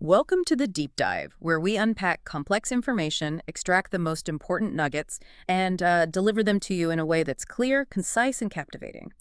Welcome to the Deep Dive, where we unpack complex information, extract the most important nuggets, and deliver them to you in a way that's clear, concise, and captivating.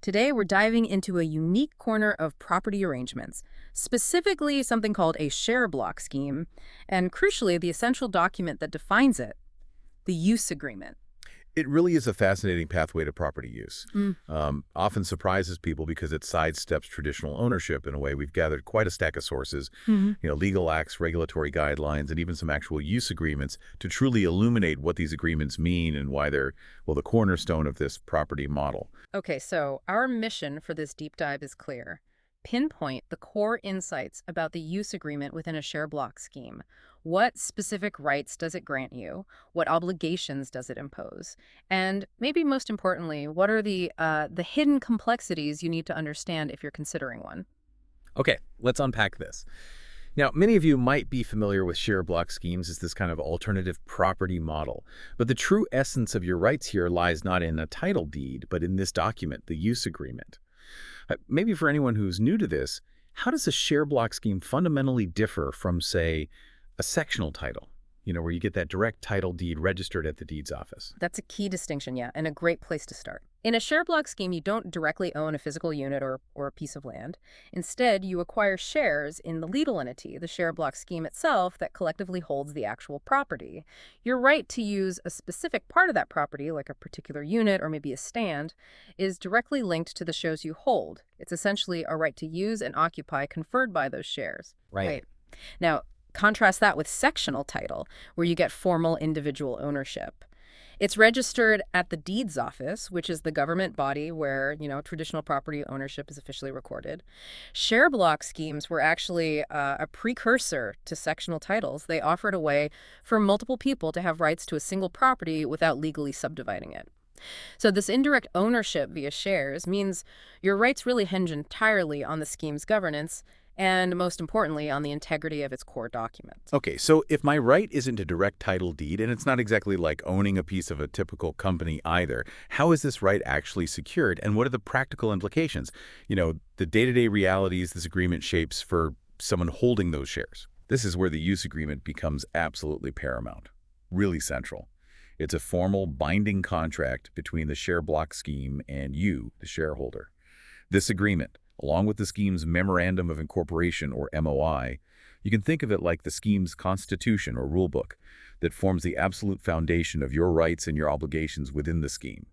Today, we're diving into a unique corner of property arrangements, specifically something called a share block scheme, and crucially, the essential document that defines it, the use agreement. It really is a fascinating pathway to property use. Mm. Often surprises people because it sidesteps traditional ownership in a way. We've gathered quite a stack of sources, Mhm. legal acts, regulatory guidelines, and even some actual use agreements to truly illuminate what these agreements mean and why they're, well, the cornerstone of this property model. Okay, so our mission for this deep dive is clear. Pinpoint the core insights about the use agreement within a share block scheme. What specific rights does it grant you? What obligations does it impose? And maybe most importantly, what are the hidden complexities you need to understand if you're considering one? Okay, let's unpack this. Now, many of you might be familiar with share block schemes as this kind of alternative property model, but the true essence of your rights here lies not in a title deed, but in this document, the use agreement. Maybe for anyone who's new to this, how does a share block scheme fundamentally differ from, say, a sectional title, where you get that direct title deed registered at the deeds office? That's a key distinction, yeah, and a great place to start. In a share block scheme, you don't directly own a physical unit or a piece of land. Instead, you acquire shares in the legal entity, the share block scheme itself, that collectively holds the actual property. Your right to use a specific part of that property, like a particular unit or maybe a stand, is directly linked to the shares you hold. It's essentially a right to use and occupy conferred by those shares. Right. Now, contrast that with sectional title, where you get formal individual ownership. It's registered at the deeds office, which is the government body where, traditional property ownership is officially recorded. Share block schemes were actually a precursor to sectional titles. They offered a way for multiple people to have rights to a single property without legally subdividing it. So this indirect ownership via shares means your rights really hinge entirely on the scheme's governance and, most importantly, on the integrity of its core documents. Okay, so if my right isn't a direct title deed, and it's not exactly like owning a piece of a typical company either, how is this right actually secured, and what are the practical implications? The day-to-day realities this agreement shapes for someone holding those shares. This is where the use agreement becomes absolutely paramount, really central. It's a formal, binding contract between the share block scheme and you, the shareholder. This agreement, along with the scheme's Memorandum of Incorporation, or MOI, you can think of it like the scheme's constitution or rulebook that forms the absolute foundation of your rights and your obligations within the scheme.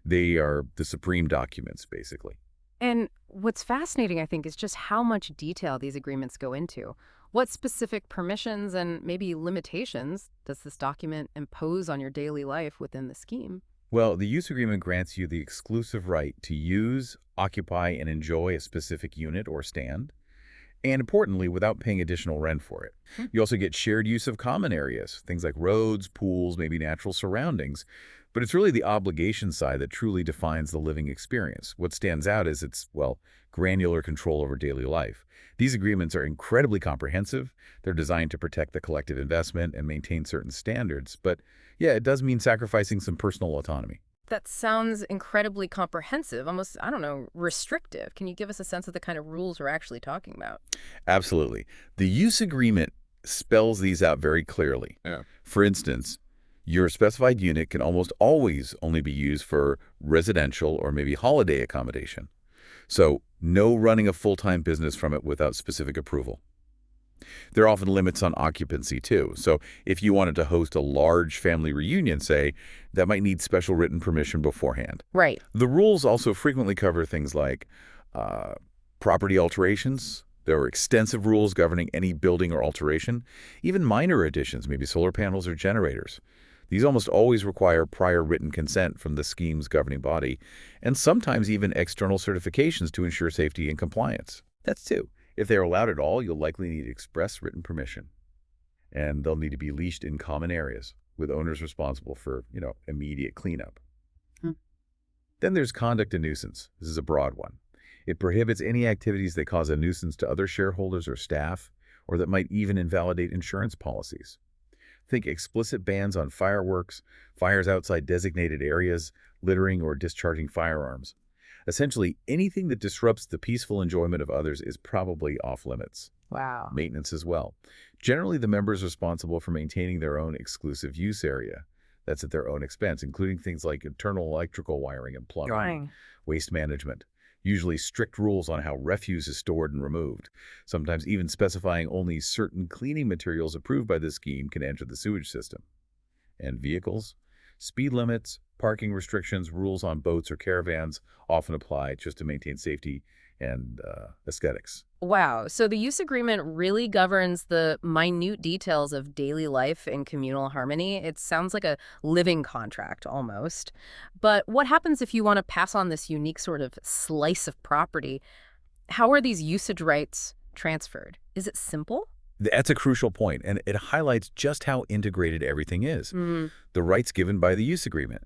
They are the supreme documents, basically. And what's fascinating, I think, is just how much detail these agreements go into. What specific permissions and maybe limitations does this document impose on your daily life within the scheme? Well, the use agreement grants you the exclusive right to use, occupy, and enjoy a specific unit or stand, and importantly, without paying additional rent for it. You also get shared use of common areas, things like roads, pools, maybe natural surroundings. But it's really the obligation side that truly defines the living experience. What stands out is its, well, granular control over daily life. These agreements are incredibly comprehensive. They're designed to protect the collective investment and maintain certain standards. But yeah, it does mean sacrificing some personal autonomy. That sounds incredibly comprehensive, almost, I don't know, restrictive. Can you give us a sense of the kind of rules we're actually talking about? Absolutely. The use agreement spells these out very clearly. Yeah. For instance, your specified unit can almost always only be used for residential or maybe holiday accommodation. So no running a full-time business from it without specific approval. There are often limits on occupancy, too. So if you wanted to host a large family reunion, say, that might need special written permission beforehand. Right. The rules also frequently cover things like property alterations. There are extensive rules governing any building or alteration, even minor additions, maybe solar panels or generators. These almost always require prior written consent from the scheme's governing body, and sometimes even external certifications to ensure safety and compliance. That's two. If they're allowed at all, you'll likely need express written permission. And they'll need to be leashed in common areas, with owners responsible for, immediate cleanup. Then there's conduct and nuisance. This is a broad one. It prohibits any activities that cause a nuisance to other shareholders or staff, or that might even invalidate insurance policies. Think explicit bans on fireworks, fires outside designated areas, littering, or discharging firearms. Essentially, anything that disrupts the peaceful enjoyment of others is probably off limits. Wow. maintenance as well. Generally, the member is responsible for maintaining their own exclusive use area. That's at their own expense, including things like internal electrical wiring and plumbing, Drawing. waste management. Usually strict rules on how refuse is stored and removed. Sometimes even specifying only certain cleaning materials approved by the scheme can enter the sewage system. And vehicles? Speed limits, parking restrictions, rules on boats or caravans often apply just to maintain safety and aesthetics. Wow. So the use agreement really governs the minute details of daily life and communal harmony. It sounds like a living contract almost. But what happens if you want to pass on this unique sort of slice of property? How are these usage rights transferred? Is it simple? That's a crucial point, and it highlights just how integrated everything is. Mm, The rights given by the use agreement,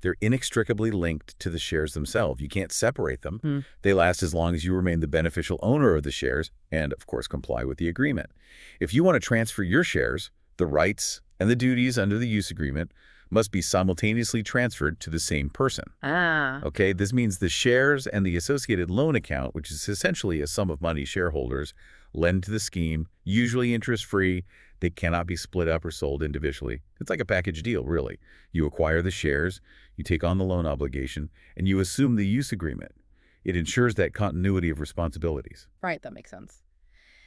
they're inextricably linked to the shares themselves. You can't separate them. Hmm. They last as long as you remain the beneficial owner of the shares and, of course, comply with the agreement. If you want to transfer your shares, the rights and the duties under the use agreement must be simultaneously transferred to the same person. Ah, Okay, this means the shares and the associated loan account, which is essentially a sum of money shareholders lend to the scheme, usually interest-free. They cannot be split up or sold individually. It's like a package deal, really. You acquire the shares, you take on the loan obligation, and you assume the use agreement. It ensures that continuity of responsibilities. right. That makes sense.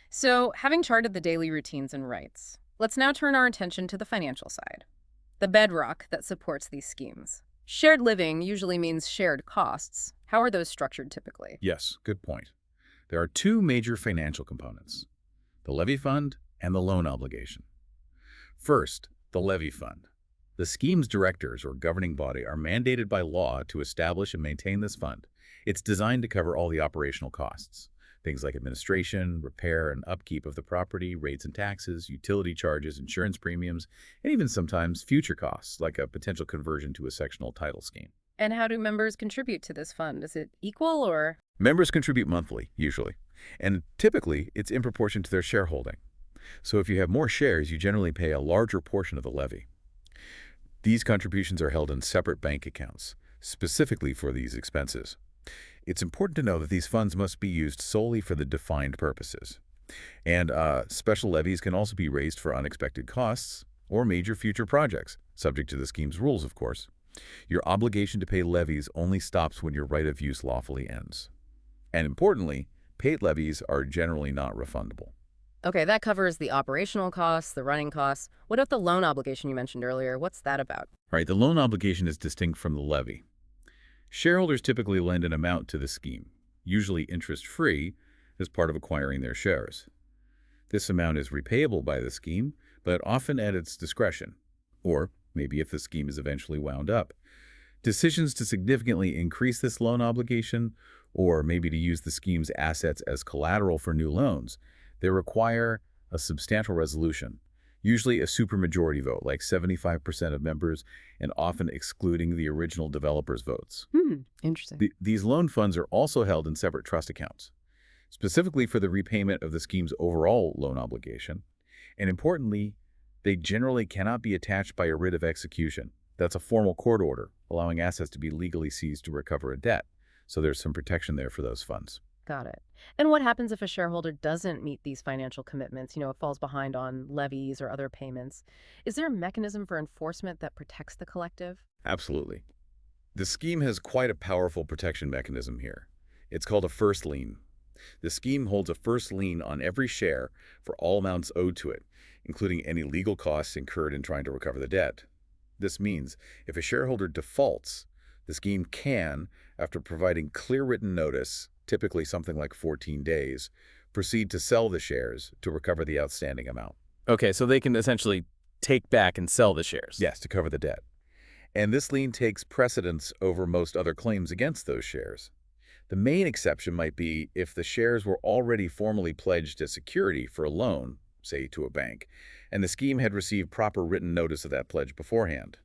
So, having charted the daily routines and rights, let's now turn our attention to the financial side, the bedrock that supports these schemes. Shared living usually means shared costs. How are those structured typically? Yes, good point. There are two major financial components, the levy fund and the loan obligation. First, the levy fund. The scheme's directors or governing body are mandated by law to establish and maintain this fund. It's designed to cover all the operational costs, things like administration, repair, and upkeep of the property, rates and taxes, utility charges, insurance premiums, and even sometimes future costs, like a potential conversion to a sectional title scheme. And how do members contribute to this fund? Is it equal or? Members contribute monthly, usually, and typically it's in proportion to their shareholding. So if you have more shares, you generally pay a larger portion of the levy. These contributions are held in separate bank accounts, specifically for these expenses. It's important to know that these funds must be used solely for the defined purposes. And special levies can also be raised for unexpected costs or major future projects, subject to the scheme's rules, of course. Your obligation to pay levies only stops when your right of use lawfully ends. And importantly, paid levies are generally not refundable. Okay, that covers the operational costs, the running costs. What about the loan obligation you mentioned earlier? What's that about? Right, the loan obligation is distinct from the levy. Shareholders typically lend an amount to the scheme, usually interest-free, as part of acquiring their shares. This amount is repayable by the scheme, but often at its discretion, or maybe if the scheme is eventually wound up. Decisions to significantly increase this loan obligation, or maybe to use the scheme's assets as collateral for new loans, they require a substantial resolution, usually a supermajority vote, like 75% of members, and often excluding the original developer's votes. Interesting. These loan funds are also held in separate trust accounts, specifically for the repayment of the scheme's overall loan obligation. And importantly, they generally cannot be attached by a writ of execution. That's a formal court order, allowing assets to be legally seized to recover a debt. So there's some protection there for those funds. Got it. And what happens if a shareholder doesn't meet these financial commitments? It falls behind on levies or other payments. Is there a mechanism for enforcement that protects the collective? Absolutely. The scheme has quite a powerful protection mechanism here. It's called a first lien. The scheme holds a first lien on every share for all amounts owed to it, including any legal costs incurred in trying to recover the debt. This means if a shareholder defaults, the scheme can, after providing clear written notice, typically something like 14 days, proceed to sell the shares to recover the outstanding amount. Okay, so they can essentially take back and sell the shares. Yes, to cover the debt. And this lien takes precedence over most other claims against those shares. The main exception might be if the shares were already formally pledged as security for a loan, say to a bank, and the scheme had received proper written notice of that pledge beforehand.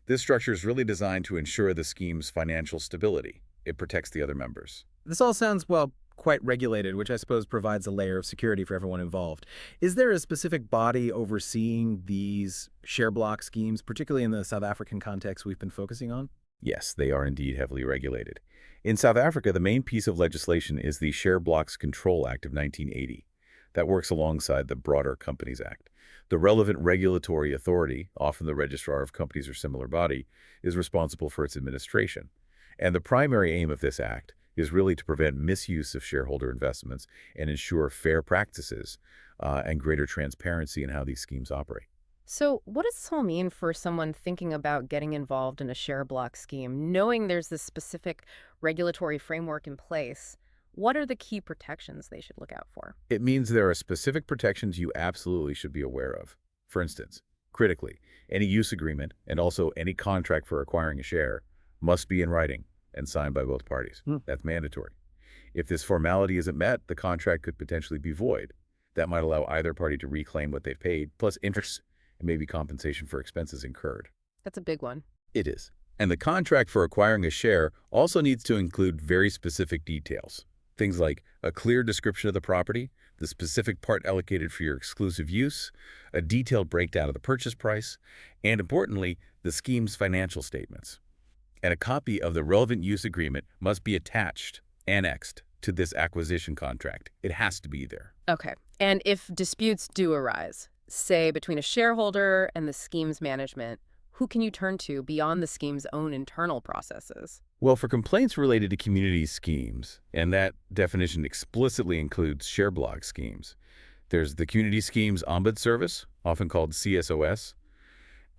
This structure is really designed to ensure the scheme's financial stability. It protects the other members. This all sounds, well, quite regulated, which I suppose provides a layer of security for everyone involved. Is there a specific body overseeing these share block schemes, particularly in the South African context we've been focusing on? Yes, they are indeed heavily regulated. In South Africa, the main piece of legislation is the Share Blocks Control Act of 1980. that works alongside the broader Companies Act. The relevant regulatory authority, often the registrar of companies or similar body, is responsible for its administration. And the primary aim of this act is really to prevent misuse of shareholder investments and ensure fair practices and greater transparency in how these schemes operate. So, what does this all mean for someone thinking about getting involved in a share block scheme, knowing there's this specific regulatory framework in place? What are the key protections they should look out for? It means there are specific protections you absolutely should be aware of. For instance, critically, any use agreement and also any contract for acquiring a share must be in writing and signed by both parties. That's mandatory. If this formality isn't met, the contract could potentially be void. That might allow either party to reclaim what they've paid, plus interest and maybe compensation for expenses incurred. That's a big one. It is. And the contract for acquiring a share also needs to include very specific details. Things like a clear description of the property, the specific part allocated for your exclusive use, a detailed breakdown of the purchase price, and importantly, the scheme's financial statements. And a copy of the relevant use agreement must be annexed to this acquisition contract. It has to be there. Okay. And if disputes do arise, say between a shareholder and the scheme's management, who can you turn to beyond the scheme's own internal processes? Well, for complaints related to community schemes, and that definition explicitly includes share block schemes, there's the Community Schemes Ombud Service, often called CSOS.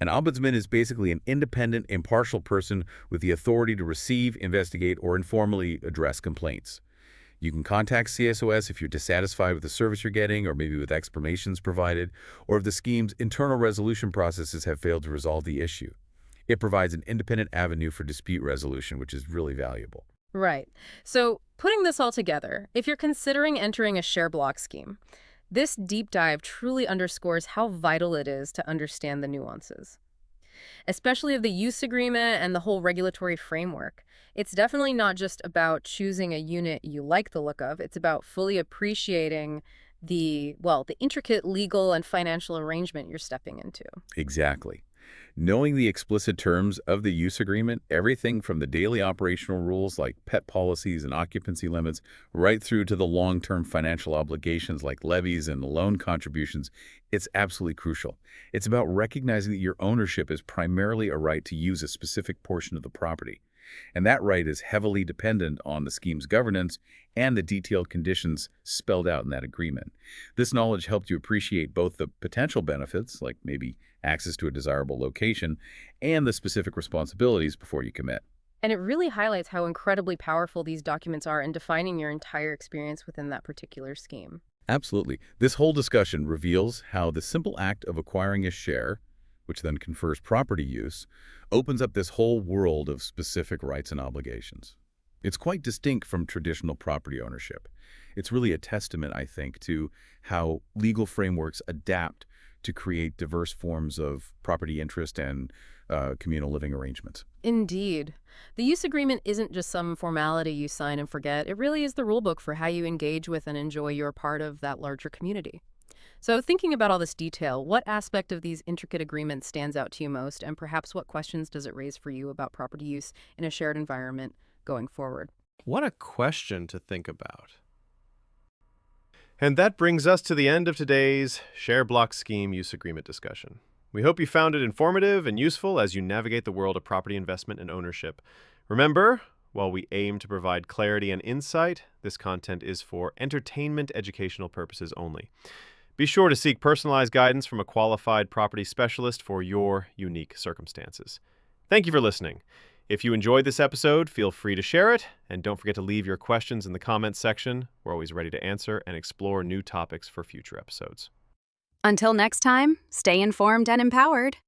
An ombudsman is basically an independent, impartial person with the authority to receive, investigate, or informally address complaints. You can contact CSOS if you're dissatisfied with the service you're getting, or maybe with explanations provided, or if the scheme's internal resolution processes have failed to resolve the issue. It provides an independent avenue for dispute resolution, which is really valuable. Right. So, putting this all together, if you're considering entering a share block scheme, this deep dive truly underscores how vital it is to understand the nuances, especially of the use agreement and the whole regulatory framework. It's definitely not just about choosing a unit you like the look of. It's about fully appreciating the intricate legal and financial arrangement you're stepping into. Exactly. Knowing the explicit terms of the use agreement, everything from the daily operational rules like pet policies and occupancy limits, right through to the long-term financial obligations like levies and loan contributions, it's absolutely crucial. It's about recognizing that your ownership is primarily a right to use a specific portion of the property. And that right is heavily dependent on the scheme's governance and the detailed conditions spelled out in that agreement. This knowledge helped you appreciate both the potential benefits, like maybe access to a desirable location, and the specific responsibilities before you commit. And it really highlights how incredibly powerful these documents are in defining your entire experience within that particular scheme. Absolutely. This whole discussion reveals how the simple act of acquiring a share, which then confers property use, opens up this whole world of specific rights and obligations. It's quite distinct from traditional property ownership. It's really a testament, I think, to how legal frameworks adapt to create diverse forms of property interest and communal living arrangements. Indeed. The use agreement isn't just some formality you sign and forget. It really is the rulebook for how you engage with and enjoy your part of that larger community. So thinking about all this detail, what aspect of these intricate agreements stands out to you most, and perhaps what questions does it raise for you about property use in a shared environment going forward? What a question to think about. And that brings us to the end of today's Share Block Scheme Use Agreement discussion. We hope you found it informative and useful as you navigate the world of property investment and ownership. Remember, while we aim to provide clarity and insight, this content is for entertainment educational purposes only. Be sure to seek personalized guidance from a qualified property specialist for your unique circumstances. Thank you for listening. If you enjoyed this episode, feel free to share it, and don't forget to leave your questions in the comments section. We're always ready to answer and explore new topics for future episodes. Until next time, stay informed and empowered.